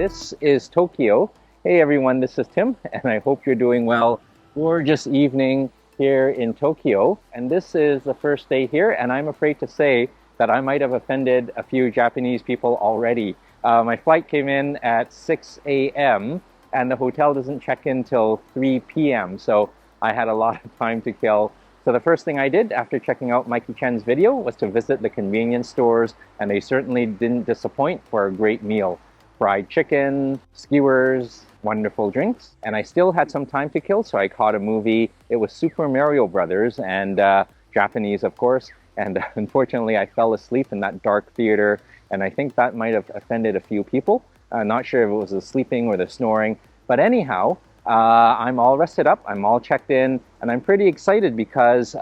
This is Tokyo. Hey everyone, this is Tim, and I hope you're doing well. Gorgeous evening here in Tokyo, and this is the first day here, and I'm afraid to say that I might have offended a few Japanese people already. My flight came in at 6 a.m., and the hotel doesn't check in till 3 p.m., so I had a lot of time to kill. So the first thing I did after checking out Mikey Chen's video was to visit the convenience stores, and they certainly didn't disappoint for a great meal. Fried chicken, skewers, wonderful drinks, and I still had some time to kill, so I caught a movie. It was Super Mario Brothers, and Japanese, of course, and unfortunately I fell asleep in that dark theater, and I think that might have offended a few people. Not sure if it was the sleeping or the snoring, but anyhow, I'm all rested up, I'm all checked in, and I'm pretty excited because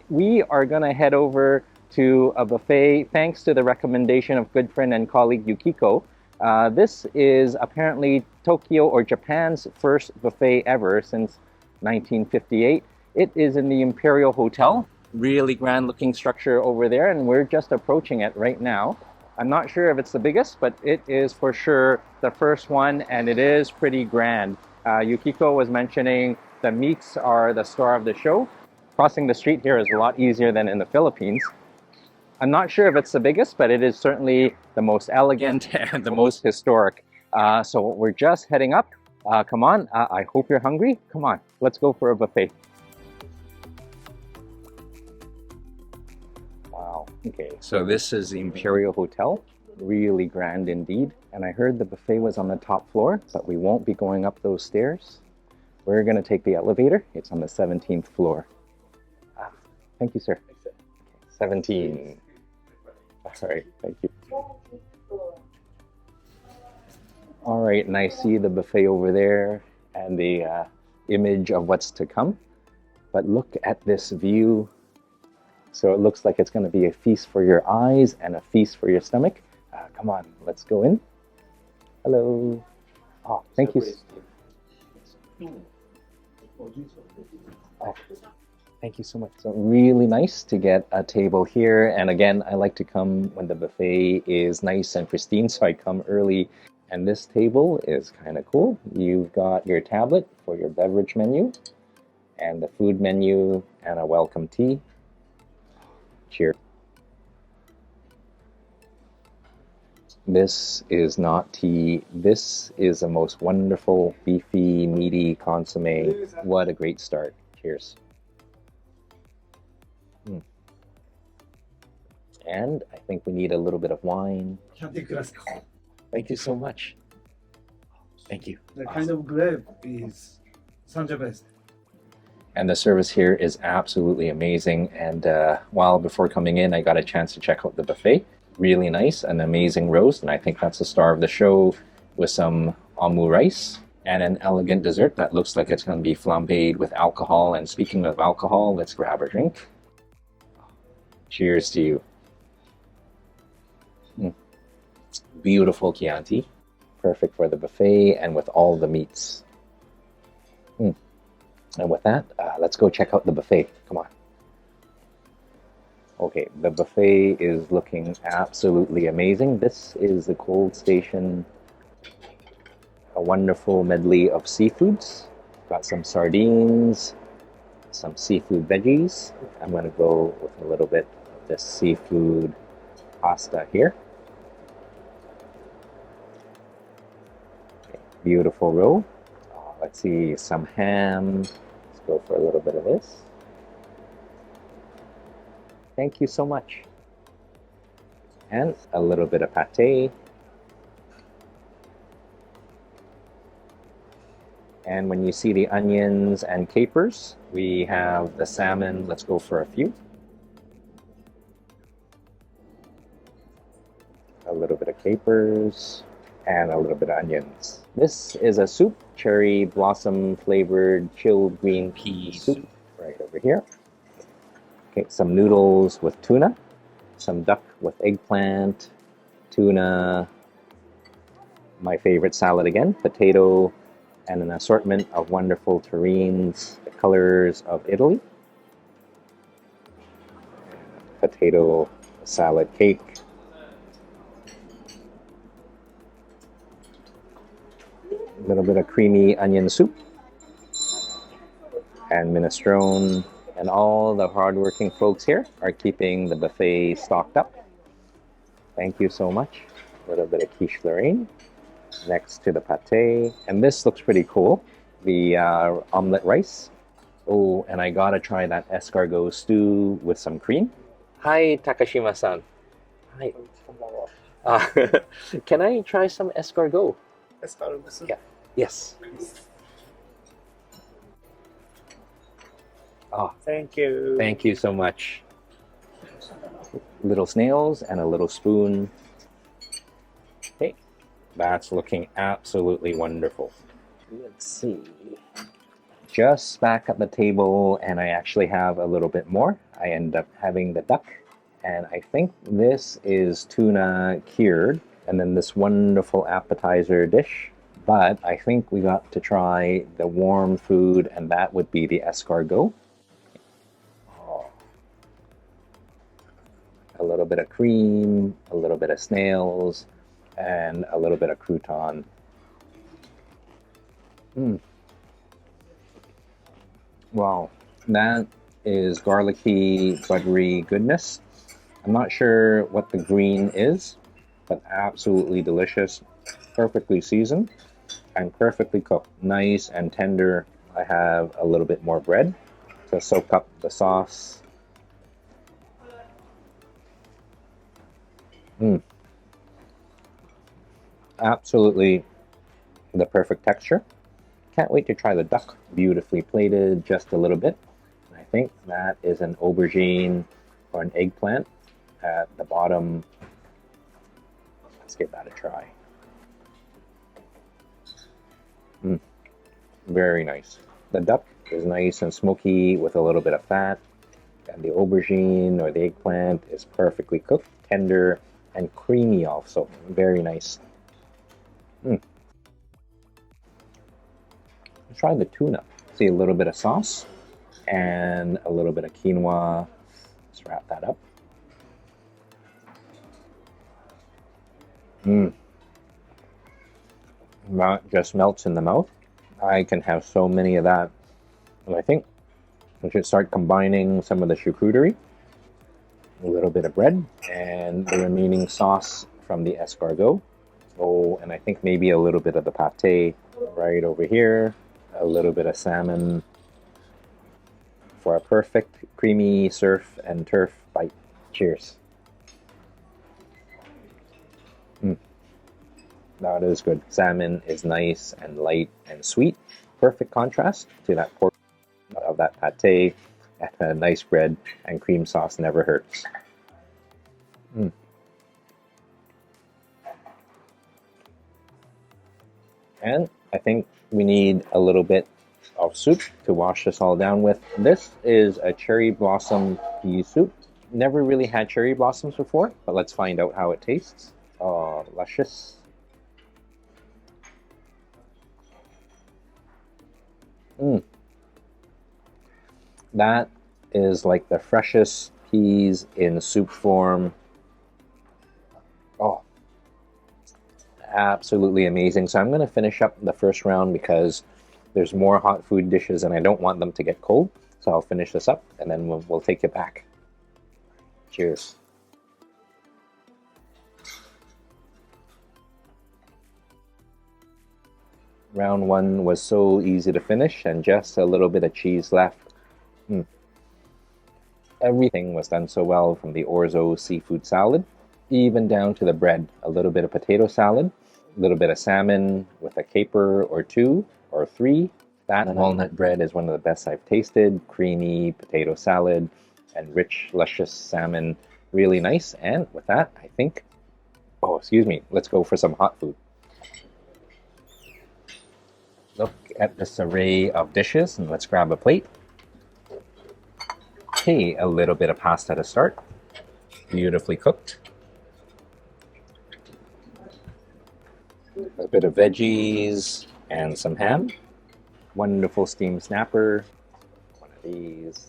we are going to head over to a buffet thanks to the recommendation of good friend and colleague Yukiko. This is apparently Tokyo or Japan's first buffet ever since 1958. It is in the Imperial Hotel. Really grand looking structure over there, and we're just approaching it right now. I'm not sure if it's the biggest, but it is for sure the first one, and it is pretty grand. Yukiko was mentioning the meats are the star of the show. Crossing the street here is a lot easier than in the Philippines. I'm not sure if it's the biggest, but it is certainly the most elegant and the most historic. So we're just heading up. Come on, I hope you're hungry. Come on, let's go for a buffet. Wow, okay, so this is the Imperial Hotel. Really grand indeed. And I heard the buffet was on the top floor, but we won't be going up those stairs. We're gonna take the elevator. It's on the 17th floor. Thank you, sir. 17. All right, thank you. All right, and I see the buffet over there and the image of what's to come. But look at this view. So it looks like it's going to be a feast for your eyes and a feast for your stomach. Come on, let's go in. Hello. Oh, thank you. Oh. Thank you so much. So really nice to get a table here. And again, I like to come when the buffet is nice and pristine, so I come early. And this table is kind of cool. You've got your tablet for your beverage menu and the food menu and a welcome tea. Cheers. This is not tea. This is the most wonderful, beefy, meaty consomme. What a great start. Cheers. And I think we need a little bit of wine. Thank you so much. Thank you. The kind of grape is Sangiovese. And the service here is absolutely amazing. And while before coming in, I got a chance to check out the buffet. Really nice, an amazing roast, and I think that's the star of the show, with some Omurice and an elegant dessert that looks like it's going to be flambéed with alcohol. And speaking of alcohol, let's grab a drink. Cheers to you. Beautiful Chianti, perfect for the buffet and with all the meats. And with that, let's go check out the buffet. Come on. Okay, the buffet is looking absolutely amazing. This is the Cold Station, a wonderful medley of seafoods. Got some sardines, some seafood veggies. I'm going to go with a little bit of this seafood pasta here. Okay, beautiful roll. Let's see, some ham. Let's go for a little bit of this. Thank you so much. And a little bit of pate. And when you see the onions and capers, we have the salmon. Let's go for a few. A little bit of capers and a little bit of onions. This is a soup, cherry blossom flavored chilled green pea soup right over here. Okay, some noodles with tuna, some duck with eggplant, tuna, my favorite salad again, potato, and an assortment of wonderful terrines, the colors of Italy. Potato salad cake. A little bit of creamy onion soup and minestrone. And all the hardworking folks here are keeping the buffet stocked up. Thank you so much. A little bit of quiche Lorraine next to the pate. And this looks pretty cool. The omelette rice. Oh, and I gotta try that escargot stew with some cream. Hi, Takashima-san. Hi. Can I try some escargot? Escargot. Yeah. Yes. Oh, Thank you. thank you so much. Little snails and a little spoon. Okay, that's looking absolutely wonderful. Let's see. Just back at the table, and I actually have a little bit more. I end up having the duck, and I think this is tuna cured, and then this wonderful appetizer dish. But I think we got to try the warm food, and that would be the escargot. A little bit of cream, a little bit of snails, and a little bit of crouton. Wow, that is garlicky, buttery goodness. I'm not sure what the green is, but absolutely delicious, perfectly seasoned, and perfectly cooked. Nice and tender. I have a little bit more bread to soak up the sauce. Absolutely the perfect texture. Can't wait to try the duck. Beautifully plated, just a little bit. I think that is an aubergine or an eggplant at the bottom. Let's give that a try. Very nice. The duck is nice and smoky with a little bit of fat. And the aubergine or the eggplant is perfectly cooked, tender, and creamy also. Very nice. Try the tuna. See a little bit of sauce and a little bit of quinoa. Let's wrap that up. That just melts in the mouth. I can have so many of that. And I think we should start combining some of the charcuterie, a little bit of bread, and the remaining sauce from the escargot. Oh, and I think maybe a little bit of the pate right over here. A little bit of salmon for a perfect creamy surf and turf bite. Cheers. That is good. Salmon is nice and light and sweet. Perfect contrast to that pork of that pate, and a nice bread, and cream sauce never hurts. And I think we need a little bit of soup to wash this all down with. This is a cherry blossom pea soup. Never really had cherry blossoms before, but let's find out how it tastes. Oh, luscious. That is like the freshest peas in soup form. Oh, absolutely amazing. So I'm going to finish up the first round because there's more hot food dishes and I don't want them to get cold. So I'll finish this up and then we'll take it back. Cheers. Round one was so easy to finish and just a little bit of cheese left. Everything was done so well, from the orzo seafood salad, even down to the bread. A little bit of potato salad, a little bit of salmon with a caper or two or three. That walnut bread is one of the best I've tasted. Creamy potato salad and rich, luscious salmon. Really nice. And with that, I think, let's go for some hot food. Look at this array of dishes and let's grab a plate. Okay, a little bit of pasta to start. Beautifully cooked. A bit of veggies and some ham. Wonderful steamed snapper. One of these.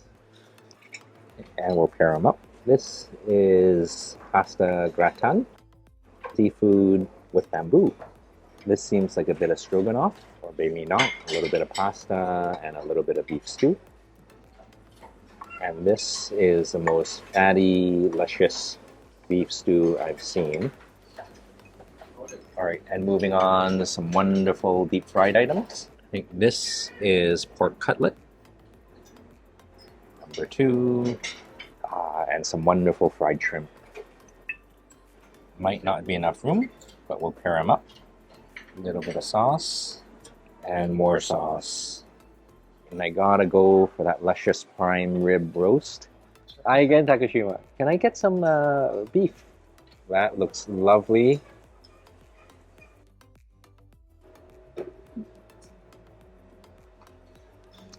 And we'll pair them up. This is pasta gratin. Seafood with bamboo. This seems like a bit of stroganoff, or maybe not. A little bit of pasta and a little bit of beef stew. And this is the most fatty, luscious beef stew I've seen. All right, and moving on to some wonderful deep fried items. I think this is pork cutlet. Number 2. And some wonderful fried shrimp. Might not be enough room, but we'll pair them up. A little bit of sauce and more sauce. And I gotta go for that luscious prime rib roast. Hi again, Takashima. Can I get some beef? That looks lovely.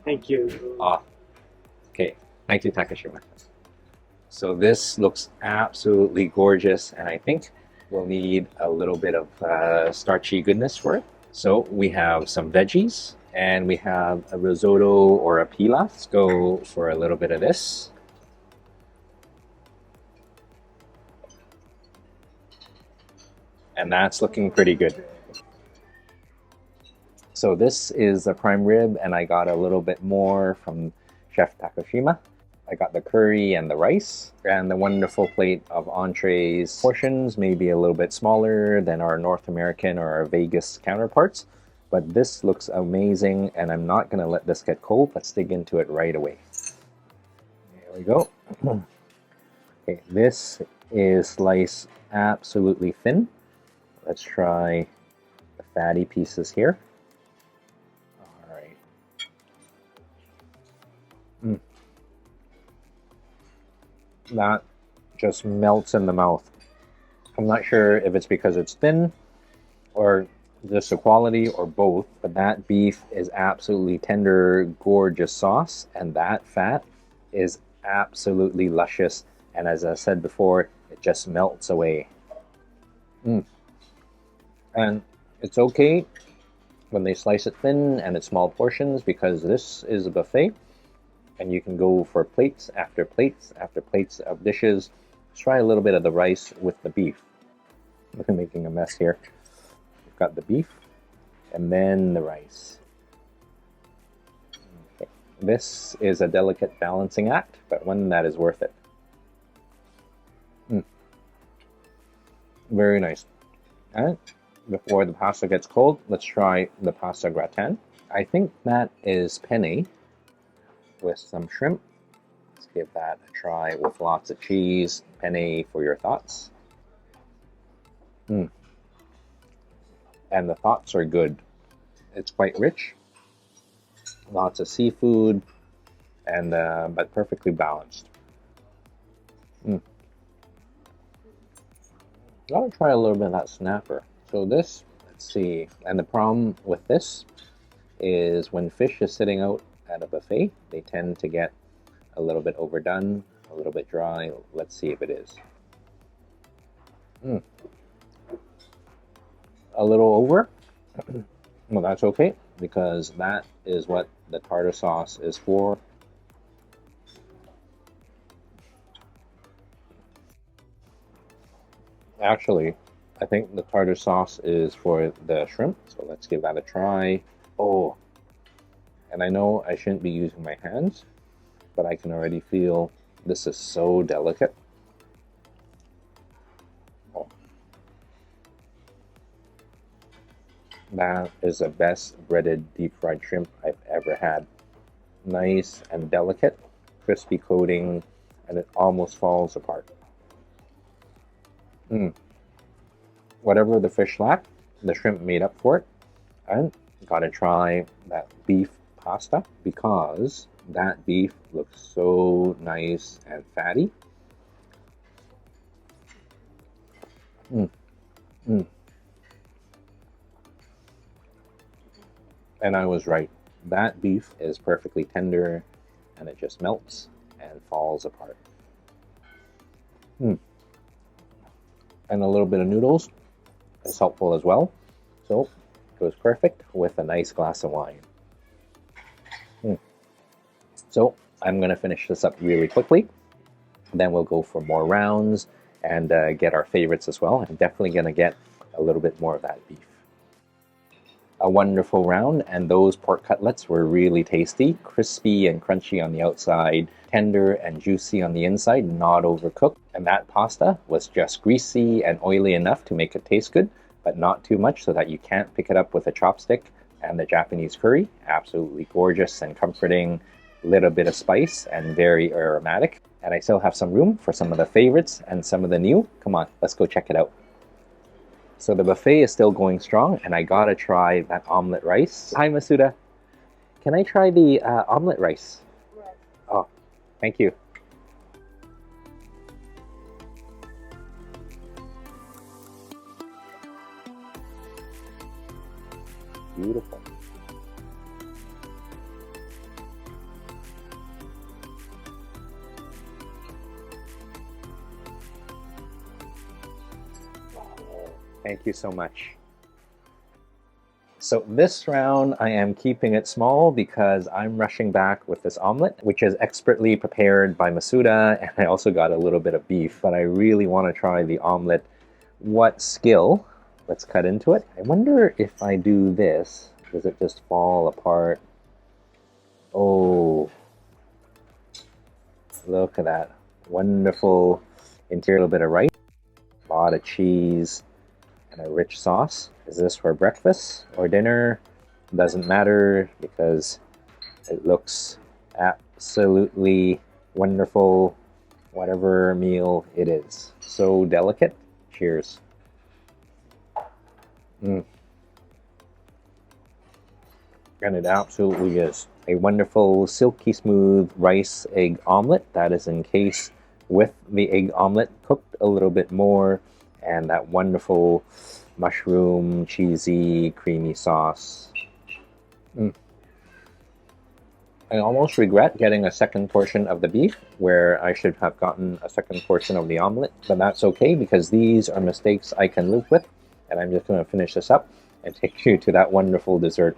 Thank you. Okay. Thank you, Takashima. So this looks absolutely gorgeous, and I think we'll need a little bit of starchy goodness for it. So we have some veggies, and we have a risotto or a pilaf. Let's go for a little bit of this. And that's looking pretty good. So this is a prime rib, and I got a little bit more from Chef Takashima. I got the curry and the rice and the wonderful plate of entrees. Portions may be a little bit smaller than our North American or our Vegas counterparts, but this looks amazing, and I'm not going to let this get cold. Let's dig into it right away. There we go. Okay, this is sliced absolutely thin. Let's try the fatty pieces here. All right. That just melts in the mouth. I'm not sure if it's because it's thin or just the quality or both, but that beef is absolutely tender, gorgeous sauce, and that fat is absolutely luscious. And as I said before, it just melts away. And it's okay when they slice it thin and it's small portions, because this is a buffet. And you can go for plates after plates after plates of dishes. Let's try a little bit of the rice with the beef. I'm making a mess here. We've got the beef and then the rice. Okay. This is a delicate balancing act, but one that is worth it. Very nice. And before the pasta gets cold, let's try the pasta gratin. I think that is penne with some shrimp. Let's give that a try with lots of cheese. Penne for your thoughts. And the thoughts are good. It's quite rich. Lots of seafood, and but perfectly balanced. Gotta try a little bit of that snapper. So this, let's see. And the problem with this is when fish is sitting out at a buffet, they tend to get a little bit overdone, a little bit dry. Let's see if it is. A little over. Well, that's okay, because that is what the tartar sauce is for. Actually, I think the tartar sauce is for the shrimp, so let's give that a try. Oh, and I know I shouldn't be using my hands, but I can already feel this is so delicate. Oh. That is the best breaded deep fried shrimp I've ever had. Nice and delicate, crispy coating, and it almost falls apart. Whatever the fish lacked, the shrimp made up for it. And gotta try that beef pasta, because that beef looks so nice and fatty. And I was right. That beef is perfectly tender, and it just melts and falls apart. And a little bit of noodles is helpful as well. So it goes perfect with a nice glass of wine. So I'm going to finish this up really quickly. Then we'll go for more rounds and get our favorites as well. I'm definitely going to get a little bit more of that beef. a wonderful round, and those pork cutlets were really tasty, crispy and crunchy on the outside, tender and juicy on the inside, not overcooked. And that pasta was just greasy and oily enough to make it taste good, but not too much so that you can't pick it up with a chopstick. And the Japanese curry, absolutely gorgeous and comforting, little bit of spice and very aromatic. And I still have some room for some of the favorites and some of the new. Come on, let's go check it out. So the buffet is still going strong, and I gotta try that omelette rice. Hi, Masuda. Can I try the omelette rice? Yes. Oh, thank you. Beautiful. Thank you so much. So this round I am keeping it small because I'm rushing back with this omelet, which is expertly prepared by Masuda, and I also got a little bit of beef, but I really want to try the omelet. What skill? Let's cut into it. I wonder if I do this, does it just fall apart? Oh, look at that. Wonderful interior, a little bit of rice, a lot of cheese, and a rich sauce. Is this for breakfast or dinner? Doesn't matter because it looks absolutely wonderful, whatever meal it is. So delicate. Cheers. And it absolutely is. A wonderful silky smooth rice egg omelet that is encased with the egg omelet cooked a little bit more, and that wonderful mushroom, cheesy, creamy sauce. I almost regret getting a second portion of the beef where I should have gotten a second portion of the omelet, but that's okay because these are mistakes I can live with, and I'm just going to finish this up and take you to that wonderful dessert.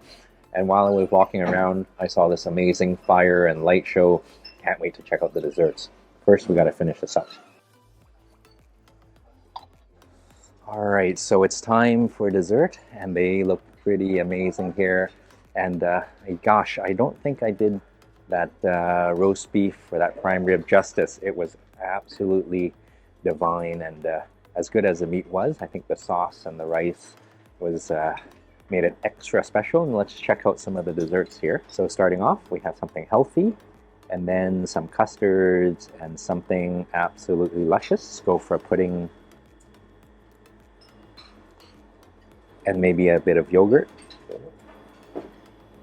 And while I was walking around, I saw this amazing fire and light show. Can't wait to check out the desserts. First, we got to finish this up. All right, so it's time for dessert, and they look pretty amazing here. And gosh, I don't think I did that roast beef or that prime rib justice. It was absolutely divine, and as good as the meat was, I think the sauce and the rice was made it extra special. And let's check out some of the desserts here. So starting off, we have something healthy, and then some custards and something absolutely luscious. Go for a pudding and maybe a bit of yogurt.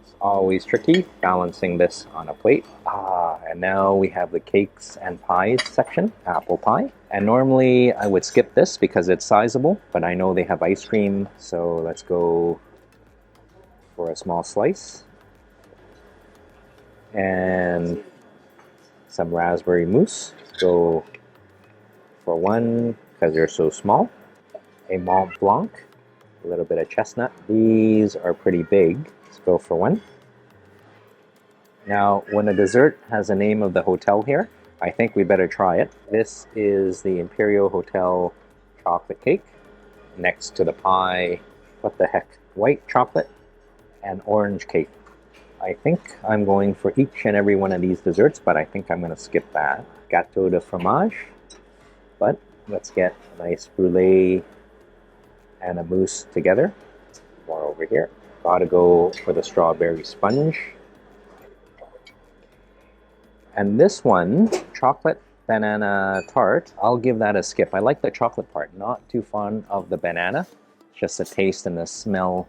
It's always tricky balancing this on a plate. And now we have the cakes and pies section, apple pie. And normally I would skip this because it's sizable, but I know they have ice cream, so let's go for a small slice. And some raspberry mousse. Go for one because they're so small. A Mont Blanc, a little bit of chestnut. These are pretty big. Let's go for one. Now, when a dessert has the name of the hotel here, I think we better try it. This is the Imperial Hotel chocolate cake next to the pie. What the heck? White chocolate and orange cake. I think I'm going for each and every one of these desserts, but I think I'm going to skip that. Gâteau de fromage. But let's get a nice brulee and a mousse together. More over here. Gotta go for the strawberry sponge. And this one, chocolate banana tart, I'll give that a skip. I like the chocolate part, not too fond of the banana. Just the taste and the smell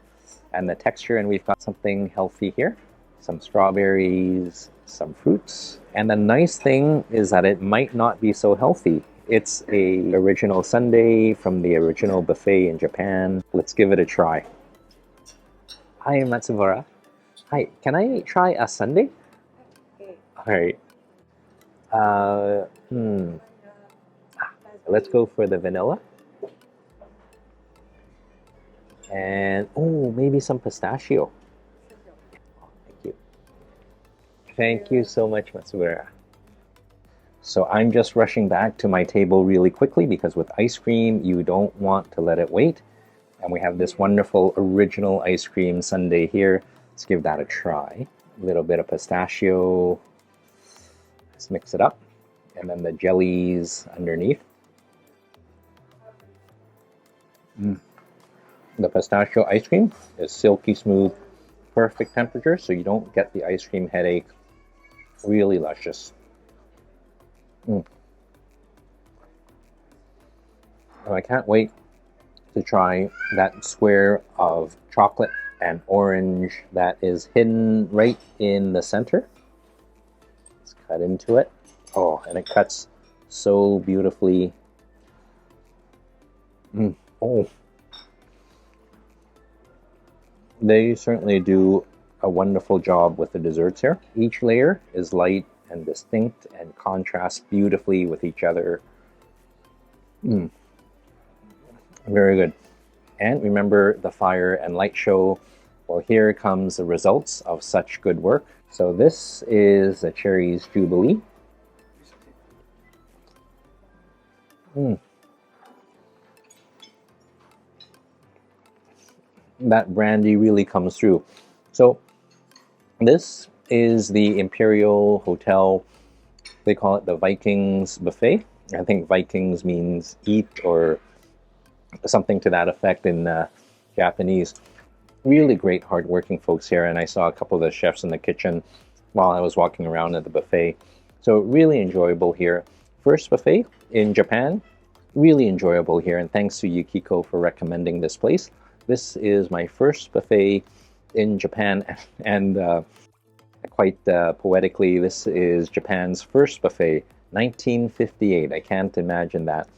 and the texture. And we've got something healthy here. Some strawberries, some fruits. And the nice thing is that it might not be so healthy. It's a original sundae from the original buffet in Japan. Let's give it a try. Hi, Matsubara. Hi, can I try a sundae? Okay. All right. Let's go for the vanilla. And, oh, maybe some pistachio. Thank you. Thank you so much, Matsubara. So I'm just rushing back to my table really quickly because with ice cream, you don't want to let it wait. And we have this wonderful original ice cream sundae here. Let's give that a try. A little bit of pistachio. Let's mix it up. And then the jellies underneath. The pistachio ice cream is silky smooth, perfect temperature, so you don't get the ice cream headache. Really luscious. Oh, I can't wait to try that square of chocolate and orange that is hidden right in the center. Let's cut into it. Oh, and it cuts so beautifully. Oh, they certainly do a wonderful job with the desserts here. Each layer is light and distinct and contrasts beautifully with each other. Very good. And remember the fire and light show. Well, here comes the results of such good work. So this is the Cherries Jubilee. That brandy really comes through. So this is the Imperial Hotel. They call it the Vikings buffet. I think Vikings means eat or something to that effect in Japanese. Really great hardworking folks here, and I saw a couple of the chefs in the kitchen while I was walking around at the buffet. So really enjoyable here. First buffet in Japan, really enjoyable here, and thanks to Yukiko for recommending this place. This is my first buffet in Japan, and quite poetically, this is Japan's first buffet, 1958. I can't imagine that.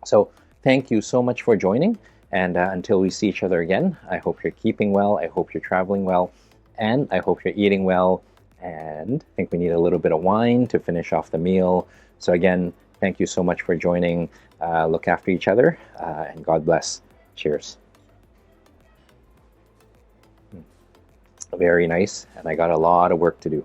So thank you so much for joining, and until we see each other again, I hope you're keeping well, I hope you're traveling well, and I hope you're eating well, and I think we need a little bit of wine to finish off the meal. So again, thank you so much for joining. Look after each other, and God bless. Cheers. Very nice, and I got a lot of work to do.